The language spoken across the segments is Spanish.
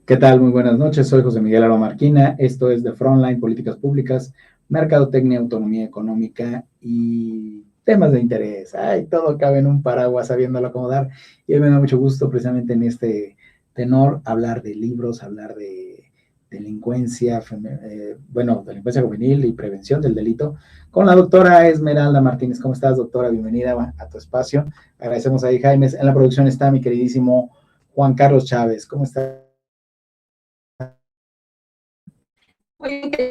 ¿Qué tal? Muy buenas noches. Soy José Miguel Aromarquina. Esto es de Frontline, Políticas Públicas, Mercadotecnia, Autonomía Económica y temas de interés. Ay, todo cabe en un paraguas sabiéndolo acomodar. Y hoy me da mucho gusto precisamente en este tenor hablar de libros, hablar de delincuencia, delincuencia juvenil y prevención del delito con la doctora Esmeralda Martínez. ¿Cómo estás, doctora? Bienvenida a tu espacio. Agradecemos ahí, Jaime. En la producción está mi queridísimo Juan Carlos Chávez. ¿Cómo estás? Muy bien,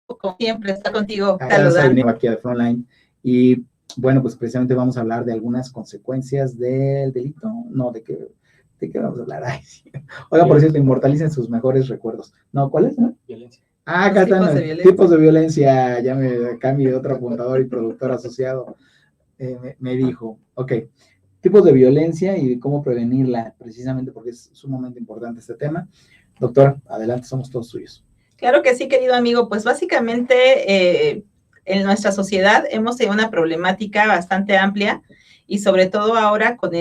como siempre, está contigo Saludando. saludando. Aquí a Frontline. Y bueno, pues precisamente vamos a hablar de algunas consecuencias del delito. No, ¿de qué vamos a hablar? Ay, sí. Oiga, por cierto, inmortalicen sus mejores recuerdos. No, ¿cuál es? ¿No? Violencia. Ah, acá están los tipos de violencia. Ya acá mi otro apuntador y productor asociado me dijo, ok, tipos de violencia y cómo prevenirla, precisamente porque es sumamente importante este tema. Doctora, adelante, somos todos suyos. Claro que sí, querido amigo. Pues básicamente en nuestra sociedad hemos tenido una problemática bastante amplia y sobre todo ahora con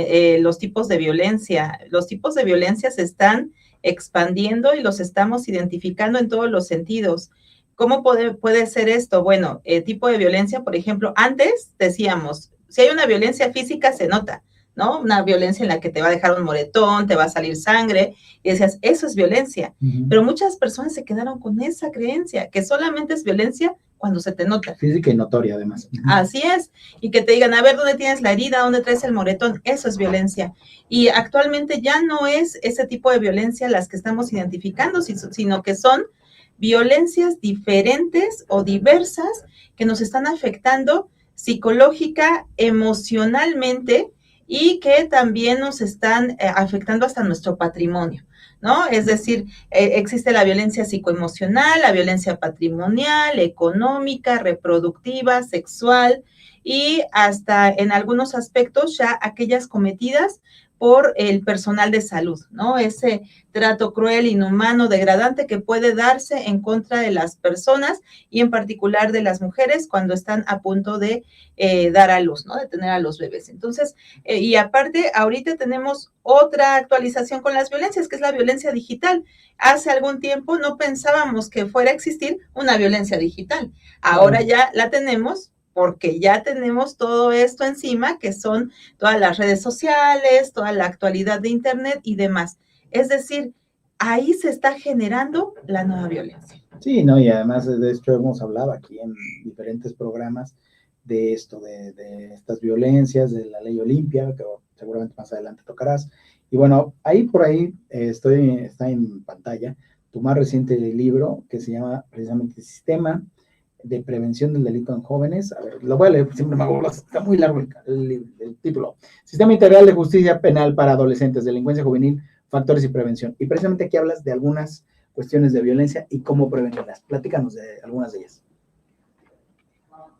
los tipos de violencia. Los tipos de violencia se están expandiendo y los estamos identificando en todos los sentidos. ¿Cómo puede ser esto? Bueno, tipo de violencia, por ejemplo, antes decíamos, si hay una violencia física se nota, ¿no? Una violencia en la que te va a dejar un moretón, te va a salir sangre, y decías, eso es violencia. Pero muchas personas se quedaron con esa creencia, que solamente es violencia cuando se te nota. Física y notoria, además. Así es. Y que te digan, a ver, ¿dónde tienes la herida? ¿Dónde traes el moretón? Eso es violencia. Y actualmente ya no es ese tipo de violencia las que estamos identificando, sino que son violencias diferentes o diversas que nos están afectando psicológica, emocionalmente y que también nos están afectando hasta nuestro patrimonio, ¿no? Es decir, existe la violencia psicoemocional, la violencia patrimonial, económica, reproductiva, sexual y hasta en algunos aspectos ya aquellas cometidas por el personal de salud, ¿no? Ese trato cruel, inhumano, degradante que puede darse en contra de las personas y en particular de las mujeres cuando están a punto de dar a luz, ¿no? De tener a los bebés. Entonces, y aparte, ahorita tenemos otra actualización con las violencias, que es la violencia digital. Hace algún tiempo no pensábamos que fuera a existir una violencia digital. Ahora ya la tenemos porque ya tenemos todo esto encima, que son todas las redes sociales, toda la actualidad de Internet y demás. Es decir, ahí se está generando la nueva violencia. Sí, no, y además de esto hemos hablado aquí en diferentes programas de esto, de estas violencias, de la ley Olimpia, que seguramente más adelante tocarás. Y bueno, ahí por ahí está en pantalla tu más reciente libro que se llama precisamente Sistema de Prevención del Delito en Jóvenes. A ver, lo voy a leer, siempre me hago, está muy largo el título. Sistema Integral de Justicia Penal para Adolescentes, Delincuencia Juvenil, Factores y Prevención. Y precisamente aquí hablas de algunas cuestiones de violencia y cómo prevenirlas. Platícanos de algunas de ellas.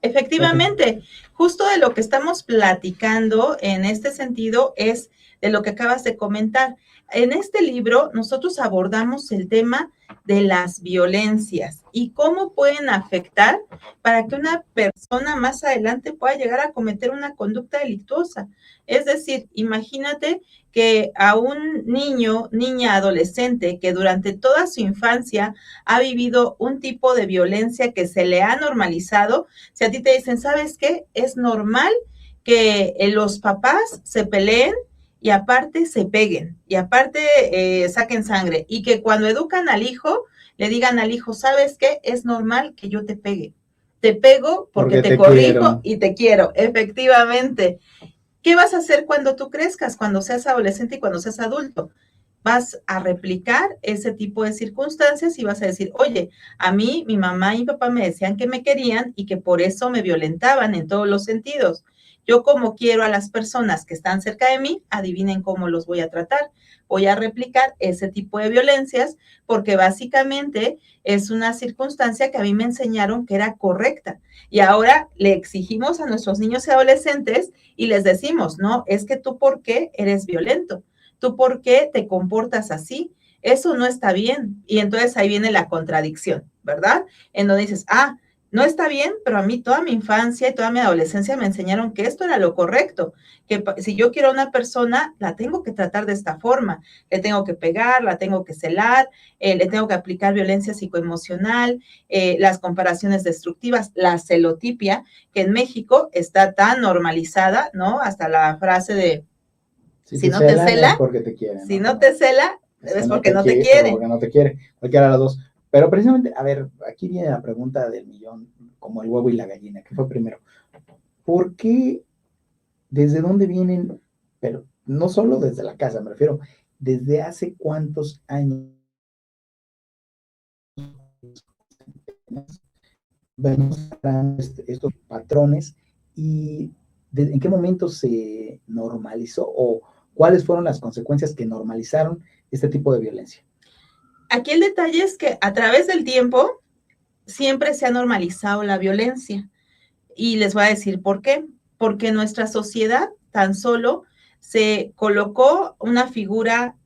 Efectivamente, justo de lo que estamos platicando en este sentido es de lo que acabas de comentar. En este libro nosotros abordamos el tema de las violencias y cómo pueden afectar para que una persona más adelante pueda llegar a cometer una conducta delictuosa. Es decir, imagínate que a un niño, niña, adolescente que durante toda su infancia ha vivido un tipo de violencia que se le ha normalizado, si a ti te dicen, ¿sabes qué? Es normal que los papás se peleen y aparte se peguen y aparte saquen sangre y que cuando educan al hijo, le digan al hijo, ¿sabes qué? Es normal que yo te pegue. Te pego porque te corrijo quiero. Y te quiero, efectivamente. ¿Qué vas a hacer cuando tú crezcas, cuando seas adolescente y cuando seas adulto? Vas a replicar ese tipo de circunstancias y vas a decir, oye, a mí mi mamá y mi papá me decían que me querían y que por eso me violentaban en todos los sentidos. Yo como quiero a las personas que están cerca de mí, adivinen cómo los voy a tratar. Voy a replicar ese tipo de violencias porque básicamente es una circunstancia que a mí me enseñaron que era correcta. Y ahora le exigimos a nuestros niños y adolescentes y les decimos, no, es que tú ¿por qué eres violento? ¿Tú por qué te comportas así? Eso no está bien. Y entonces ahí viene la contradicción, ¿verdad? En donde dices, No está bien, pero a mí toda mi infancia y toda mi adolescencia me enseñaron que esto era lo correcto, que si yo quiero a una persona, la tengo que tratar de esta forma, le tengo que pegar, la tengo que celar, le tengo que aplicar violencia psicoemocional, las comparaciones destructivas, la celotipia, que en México está tan normalizada, ¿no? Hasta la frase de, si no te es cela, porque te quiere, si ¿no? no te cela, es porque no te o quiere. porque no te quiere, cualquiera de las dos. Pero precisamente, a ver, aquí viene la pregunta del millón, como el huevo y la gallina, ¿qué fue primero? ¿Por qué, desde dónde vienen, pero no solo desde la casa, me refiero, desde hace cuántos años vemos estos patrones y en qué momento se normalizó o cuáles fueron las consecuencias que normalizaron este tipo de violencia? Aquí el detalle es que a través del tiempo siempre se ha normalizado la violencia. Y les voy a decir por qué. Porque nuestra sociedad tan solo se colocó una figura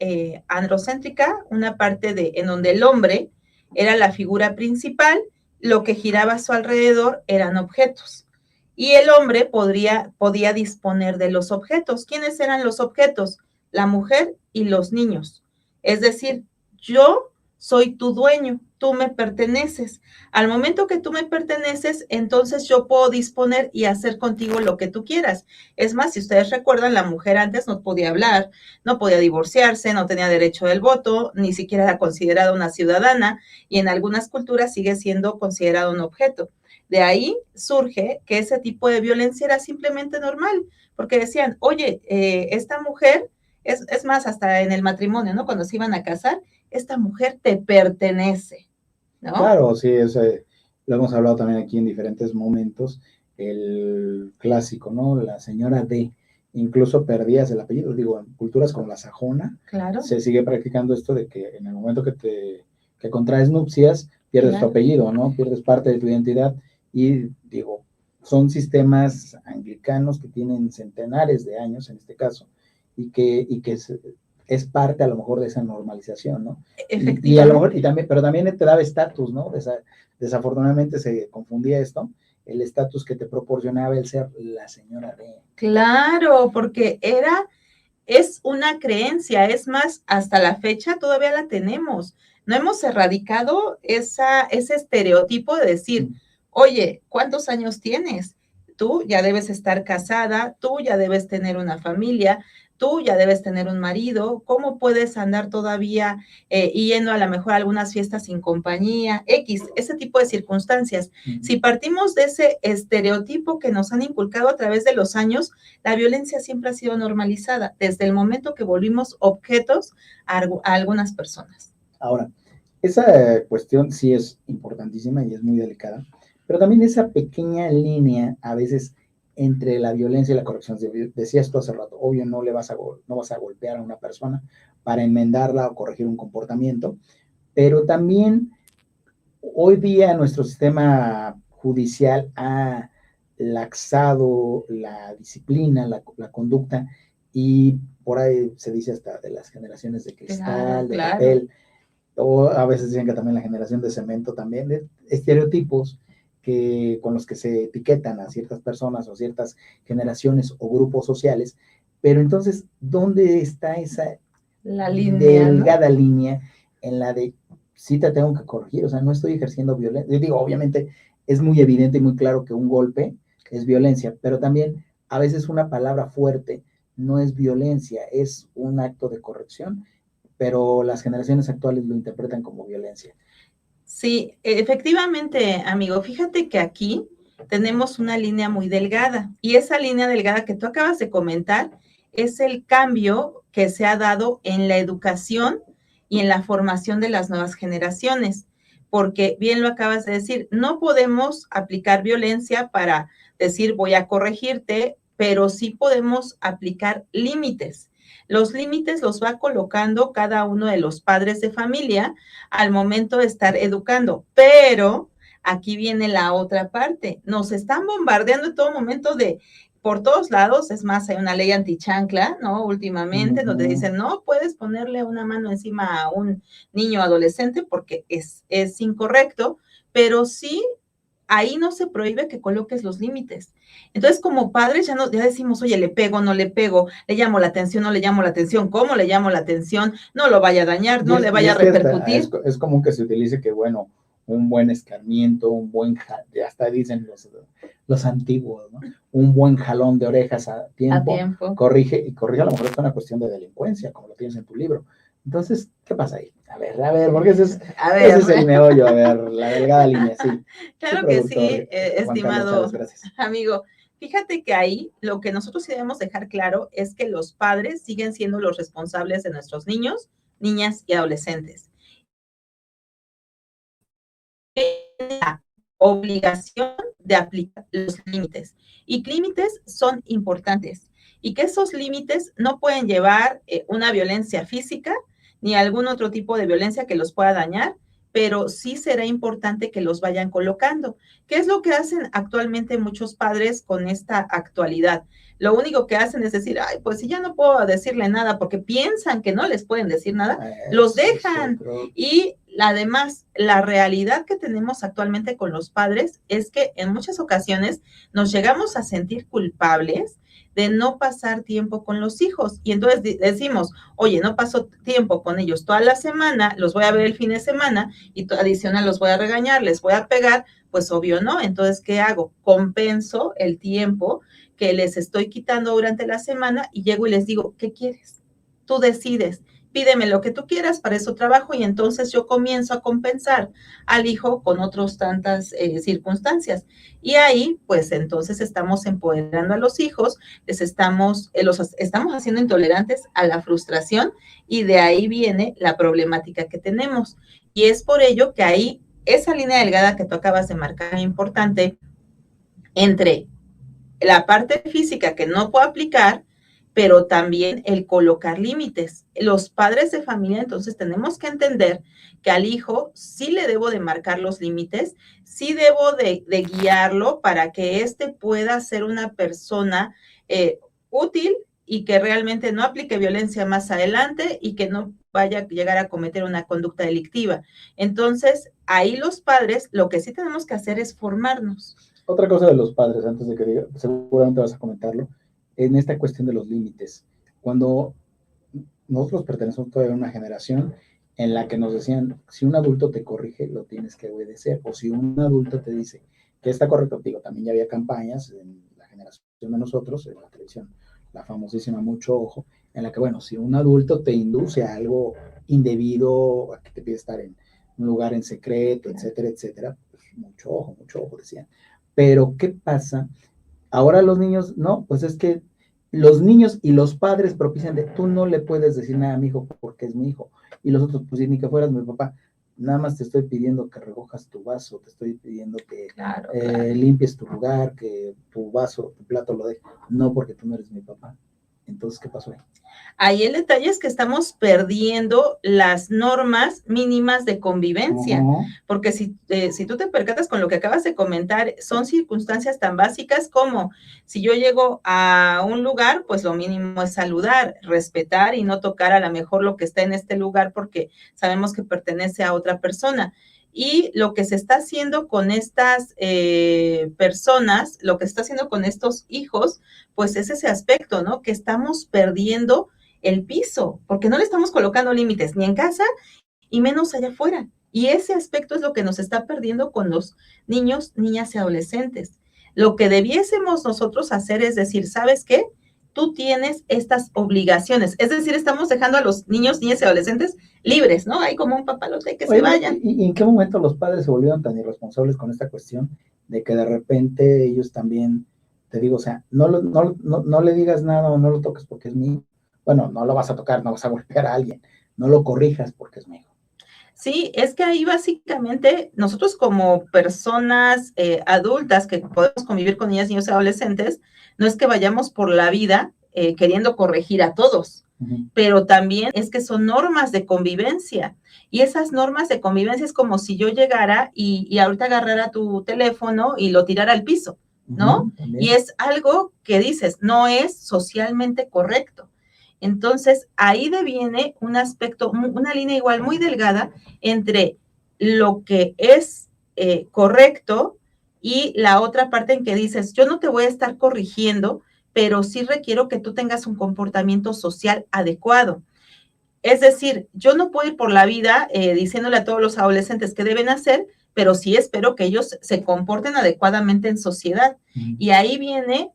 androcéntrica, una parte en donde el hombre era la figura principal, lo que giraba a su alrededor eran objetos. Y el hombre podía disponer de los objetos. ¿Quiénes eran los objetos? La mujer y los niños. Es decir, yo soy tu dueño, tú me perteneces. Al momento que tú me perteneces, entonces yo puedo disponer y hacer contigo lo que tú quieras. Es más, si ustedes recuerdan, la mujer antes no podía hablar, no podía divorciarse, no tenía derecho del voto, ni siquiera era considerada una ciudadana y en algunas culturas sigue siendo considerada un objeto. De ahí surge que ese tipo de violencia era simplemente normal, porque decían, oye, esta mujer, es más, hasta en el matrimonio, ¿no? Cuando se iban a casar, esta mujer te pertenece, ¿no? Claro, sí, lo hemos hablado también aquí en diferentes momentos, el clásico, ¿no? La señora D, incluso perdías el apellido, digo, en culturas como la sajona, Claro. se sigue practicando esto de que en el momento que contraes nupcias, pierdes Claro. tu apellido, ¿no? Pierdes parte de tu identidad y, digo, son sistemas anglicanos que tienen centenares de años en este caso y que es parte a lo mejor de esa normalización, ¿no? Y a lo mejor, también, pero también te daba estatus, ¿no? Desafortunadamente se confundía esto, el estatus que te proporcionaba el ser la señora D. Claro, porque es una creencia, es más, hasta la fecha todavía la tenemos. No hemos erradicado ese estereotipo de decir, oye, ¿cuántos años tienes? Tú ya debes estar casada, tú ya debes tener una familia, tú ya debes tener un marido, ¿cómo puedes andar todavía yendo a lo mejor a algunas fiestas sin compañía? Ese tipo de circunstancias. Si partimos de ese estereotipo que nos han inculcado a través de los años, la violencia siempre ha sido normalizada desde el momento que volvimos objetos a algunas personas. Ahora, esa cuestión sí es importantísima y es muy delicada, pero también esa pequeña línea a veces entre la violencia y la corrección. Decías tú hace rato, obvio no vas a golpear a una persona para enmendarla o corregir un comportamiento, pero también hoy día nuestro sistema judicial ha laxado la disciplina, la conducta, y por ahí se dice hasta de las generaciones de cristal, de papel, o a veces dicen que también la generación de cemento también, de estereotipos con los que se etiquetan a ciertas personas o ciertas generaciones o grupos sociales, pero entonces, ¿dónde está esa delgada línea en la de sí te tengo que corregir? O sea, no estoy ejerciendo violencia. Digo, obviamente es muy evidente y muy claro que un golpe es violencia, pero también a veces una palabra fuerte no es violencia, es un acto de corrección, pero las generaciones actuales lo interpretan como violencia. Sí, efectivamente, amigo. Fíjate que aquí tenemos una línea muy delgada y esa línea delgada que tú acabas de comentar es el cambio que se ha dado en la educación y en la formación de las nuevas generaciones, porque bien lo acabas de decir, no podemos aplicar violencia para decir voy a corregirte, pero sí podemos aplicar límites. Los límites los va colocando cada uno de los padres de familia al momento de estar educando, pero aquí viene la otra parte, nos están bombardeando en todo momento por todos lados, es más, hay una ley antichancla, ¿no? Últimamente, donde dicen, no puedes ponerle una mano encima a un niño adolescente porque es incorrecto, pero sí ahí no se prohíbe que coloques los límites. Entonces, como padres ya decimos, oye, le pego, no le pego, le llamo la atención, no le llamo la atención, ¿cómo le llamo la atención? No lo vaya a dañar, no le vaya a repercutir. Es común que se utilice que, bueno, un buen escarmiento, ya hasta dicen los antiguos, ¿no? Un buen jalón de orejas a tiempo. Corrige a lo mejor es una cuestión de delincuencia, como lo tienes en tu libro. Entonces, ¿qué pasa ahí? A ver, porque ese es el meollo, a ver, la delgada línea, sí. Claro que sí, estimado amigo. Fíjate que ahí lo que nosotros sí debemos dejar claro es que los padres siguen siendo los responsables de nuestros niños, niñas y adolescentes. La obligación de aplicar los límites. Y límites son importantes. Y que esos límites no pueden llevar una violencia física ni algún otro tipo de violencia que los pueda dañar, pero sí será importante que los vayan colocando. ¿Qué es lo que hacen actualmente muchos padres con esta actualidad? Lo único que hacen es decir, ay, pues si ya no puedo decirle nada porque piensan que no les pueden decir nada, los dejan. Y además, la realidad que tenemos actualmente con los padres es que en muchas ocasiones nos llegamos a sentir culpables de no pasar tiempo con los hijos. Y entonces decimos, oye, no paso tiempo con ellos toda la semana, los voy a ver el fin de semana y adicional los voy a regañar, les voy a pegar, pues obvio no. Entonces, ¿qué hago? Compenso el tiempo que les estoy quitando durante la semana y llego y les digo, ¿qué quieres? Tú decides. Pídeme lo que tú quieras, para eso trabajo, y entonces yo comienzo a compensar al hijo con otras tantas circunstancias. Y ahí, pues entonces estamos empoderando a los hijos, los estamos haciendo intolerantes a la frustración, y de ahí viene la problemática que tenemos. Y es por ello que ahí, esa línea delgada que tú acabas de marcar es importante entre la parte física que no puedo aplicar, pero también el colocar límites. Los padres de familia, entonces, tenemos que entender que al hijo sí le debo de marcar los límites, sí debo de guiarlo para que éste pueda ser una persona útil y que realmente no aplique violencia más adelante y que no vaya a llegar a cometer una conducta delictiva. Entonces, ahí los padres, lo que sí tenemos que hacer es formarnos. Otra cosa de los padres, antes de que diga, seguramente vas a comentarlo, en esta cuestión de los límites. Cuando nosotros pertenecemos todavía a una generación en la que nos decían, si un adulto te corrige, lo tienes que obedecer, o si un adulto te dice que está correcto, digo, también ya había campañas en la generación de nosotros, en la televisión, la famosísima Mucho Ojo, en la que, bueno, si un adulto te induce a algo indebido, a que te pide estar en un lugar en secreto, etcétera, etcétera, pues mucho ojo, decían. Pero, ¿qué pasa? Ahora los niños, no, pues es que los niños y los padres propician de, tú no le puedes decir nada a mi hijo porque es mi hijo. Y los otros, pues ni que fueras mi papá, nada más te estoy pidiendo que recojas tu vaso, te estoy pidiendo que limpies tu lugar, que tu vaso, tu plato lo dejes, no porque tú no eres mi papá. Entonces, ¿qué pasó ahí? Ahí el detalle es que estamos perdiendo las normas mínimas de convivencia, porque si tú te percatas con lo que acabas de comentar, son circunstancias tan básicas como si yo llego a un lugar, pues lo mínimo es saludar, respetar y no tocar a lo mejor lo que está en este lugar porque sabemos que pertenece a otra persona. Y lo que se está haciendo con estas personas, lo que se está haciendo con estos hijos, pues es ese aspecto, ¿no? Que estamos perdiendo el piso, porque no le estamos colocando límites ni en casa y menos allá afuera. Y ese aspecto es lo que nos está perdiendo con los niños, niñas y adolescentes. Lo que debiésemos nosotros hacer es decir, ¿sabes qué? Tú tienes estas obligaciones. Es decir, estamos dejando a los niños, niñas y adolescentes libres, ¿no? Hay como un papalote que se vayan. ¿Y en qué momento los padres se volvieron tan irresponsables con esta cuestión de que de repente ellos también, te digo, o sea, no le digas nada o no lo toques porque es mío? Bueno, no lo vas a tocar, no vas a golpear a alguien, no lo corrijas porque es mi hijo. Sí, es que ahí básicamente nosotros como personas adultas que podemos convivir con niñas, niños y adolescentes, no es que vayamos por la vida queriendo corregir a todos, pero también es que son normas de convivencia. Y esas normas de convivencia es como si yo llegara y ahorita agarrara tu teléfono y lo tirara al piso, ¿no? Y es algo que dices, no es socialmente correcto. Entonces, ahí deviene un aspecto, una línea igual muy delgada entre lo que es correcto y la otra parte en que dices, yo no te voy a estar corrigiendo, pero sí requiero que tú tengas un comportamiento social adecuado. Es decir, yo no puedo ir por la vida diciéndole a todos los adolescentes qué deben hacer, pero sí espero que ellos se comporten adecuadamente en sociedad. Y ahí viene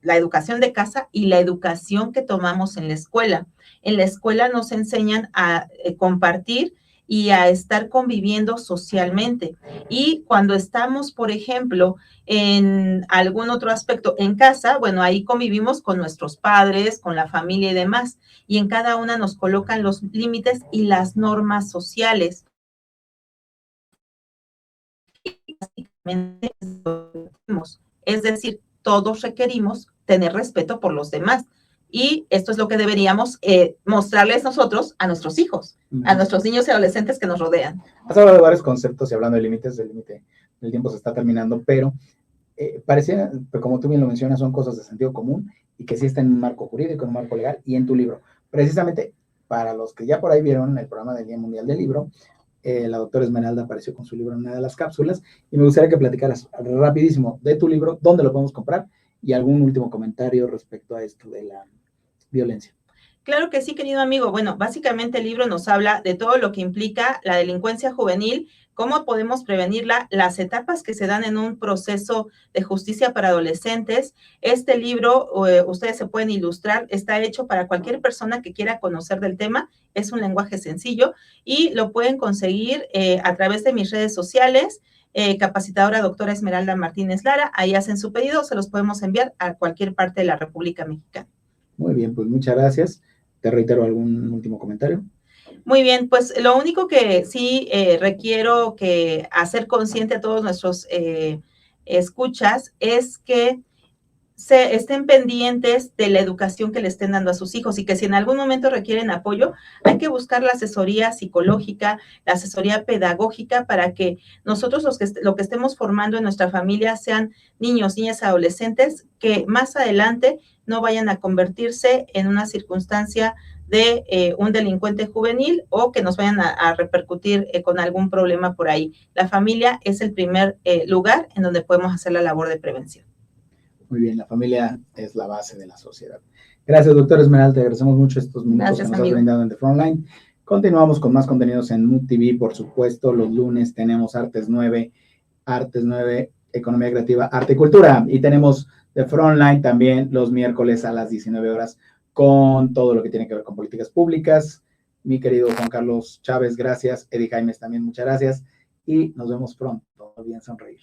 la educación de casa y la educación que tomamos en la escuela. En la escuela nos enseñan a compartir y a estar conviviendo socialmente. Y cuando estamos, por ejemplo, en algún otro aspecto en casa, bueno, ahí convivimos con nuestros padres, con la familia y demás. Y en cada una nos colocan los límites y las normas sociales. Es decir, todos requerimos tener respeto por los demás. Y esto es lo que deberíamos mostrarles nosotros a nuestros hijos, a nuestros niños y adolescentes que nos rodean. Has hablado de varios conceptos y hablando de límites, el límite del tiempo se está terminando, pero parecía, como tú bien lo mencionas, son cosas de sentido común y que sí están en un marco jurídico, en un marco legal y en tu libro. Precisamente para los que ya por ahí vieron el programa del Día Mundial del Libro, la doctora Esmeralda apareció con su libro en una de las cápsulas y me gustaría que platicaras rapidísimo de tu libro, dónde lo podemos comprar y algún último comentario respecto a esto de la violencia. Claro que sí, querido amigo. Bueno, básicamente el libro nos habla de todo lo que implica la delincuencia juvenil, cómo podemos prevenirla, las etapas que se dan en un proceso de justicia para adolescentes. Este libro, ustedes se pueden ilustrar, está hecho para cualquier persona que quiera conocer del tema, es un lenguaje sencillo y lo pueden conseguir a través de mis redes sociales, capacitadora doctora Esmeralda Martínez Lara, ahí hacen su pedido, se los podemos enviar a cualquier parte de la República Mexicana. Muy bien, pues muchas gracias. Te reitero algún último comentario. Muy bien, pues lo único que sí requiero que hacer consciente a todos nuestros escuchas es que se estén pendientes de la educación que le estén dando a sus hijos y que si en algún momento requieren apoyo, hay que buscar la asesoría psicológica, la asesoría pedagógica para que nosotros lo que estemos formando en nuestra familia sean niños, niñas, adolescentes que más adelante no vayan a convertirse en una circunstancia de un delincuente juvenil o que nos vayan a repercutir con algún problema por ahí. La familia es el primer lugar en donde podemos hacer la labor de prevención. Muy bien, la familia es la base de la sociedad. Gracias, doctor Esmeralda, te agradecemos mucho estos minutos que nos has brindado en The Frontline. Continuamos con más contenidos en Mood TV, por supuesto. Los lunes tenemos Artes 9, Economía Creativa, Arte y Cultura. Y tenemos The Frontline también los miércoles a las 19 horas con todo lo que tiene que ver con políticas públicas. Mi querido Juan Carlos Chávez, gracias. Eddie Jaimes también, muchas gracias. Y nos vemos pronto. No olviden sonreír.